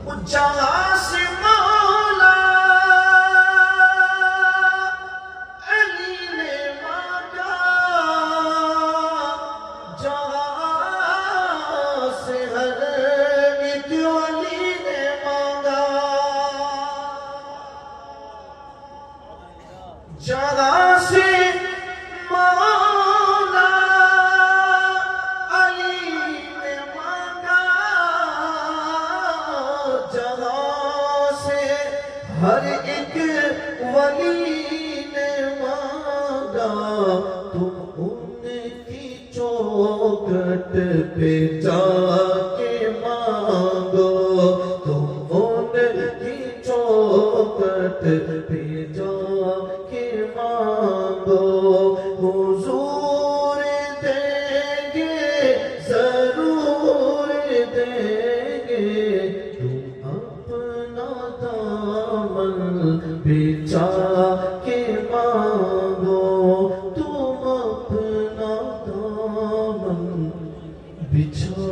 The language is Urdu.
جہاں سے مولا علی نے مانگا، جہاں سے ہر ایک ولی نے مانگا، جہاں سے مولا علی نے مانگا، جہاں سے ہر ایک ولی نے مانگا، تم ان کی چوکھٹ پہ جا کے مانگو، تم ان کی چوکھٹ پہ جا کے مانگو، حضور دیں گے ضرور دیں گے، تم اپنا دامن بچھا کے مانگو، تم اپنا دامن بچھا